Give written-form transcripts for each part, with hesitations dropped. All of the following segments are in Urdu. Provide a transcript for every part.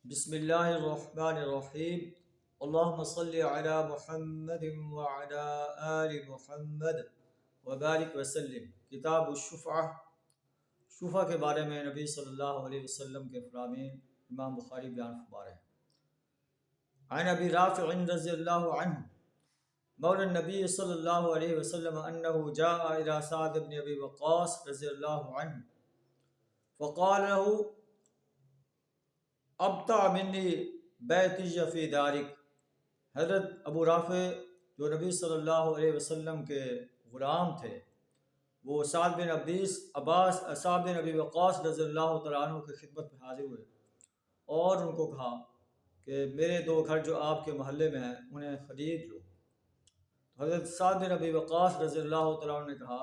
بسم اللہ الرحمن الرحیم اللہم صلی علی محمد وعلی آل محمد وبارک وسلم۔ کتاب الشفعہ، شفعہ کے بارے میں نبی صلی اللہ علیہ وسلم کے فرامین امام بخاری بیان فرما رہے ہیں۔ عن ابی رافع رضی اللہ عنہ مولا النبی صلی اللہ علیہ وسلم انہ جاء الى سعد بن ابی وقاص رضی اللہ عنہ فقال له ابتع منی بیتی فی دارک۔ حضرت ابو رافع جو نبی صلی اللہ علیہ وسلم کے غلام تھے، وہ سعد بن ابی وقاص رضی اللہ تعالیٰ عنہ کی خدمت میں حاضر ہوئے اور ان کو کہا کہ میرے دو گھر جو آپ کے محلے میں ہیں انہیں خرید لو۔ تو حضرت سعد بن ابی وقاص رضی اللہ تعالیٰ عنہ نے کہا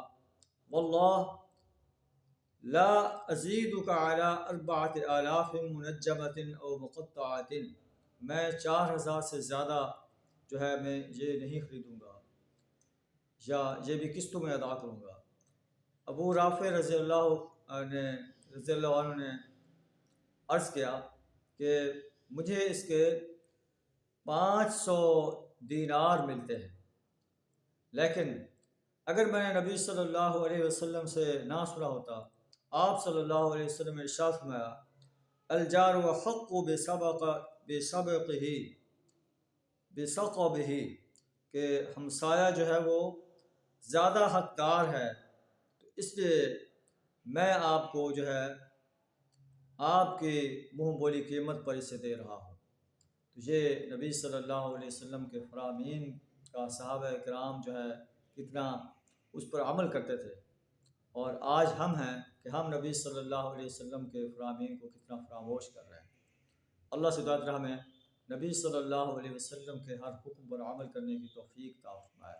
واللہ لا ازیدک علی 4000 منجمۃ او مقطعۃ، میں 4000 سے زیادہ جو ہے میں یہ نہیں خریدوں گا یا یہ بھی قسطوں میں ادا کروں گا۔ ابو رافع رضی اللہ عنہ نے عرض کیا کہ مجھے اس کے 500 دینار ملتے ہیں، لیکن اگر میں نے نبی صلی اللہ علیہ وسلم سے نہ سنا ہوتا، آپ صلی اللہ علیہ وسلم نے ارشاد فرمایا الجار حق بثقبہ، کہ ہمسایہ جو ہے وہ زیادہ حقدار ہے، تو اس لیے میں آپ کو جو ہے آپ کی منہ بولی قیمت پر اسے دے رہا ہوں۔ تو یہ نبی صلی اللہ علیہ وسلم کے فرامین کا صحابہ کرام جو ہے کتنا اس پر عمل کرتے تھے، اور آج ہم ہیں کہ ہم نبی صلی اللہ علیہ وسلم کے فرامین کو کتنا فراموش کر رہے ہیں۔ اللہ سے دعا ہمیں نبی صلی اللہ علیہ وسلم کے ہر حکم پر عمل کرنے کی توفیق عطا فرمائے۔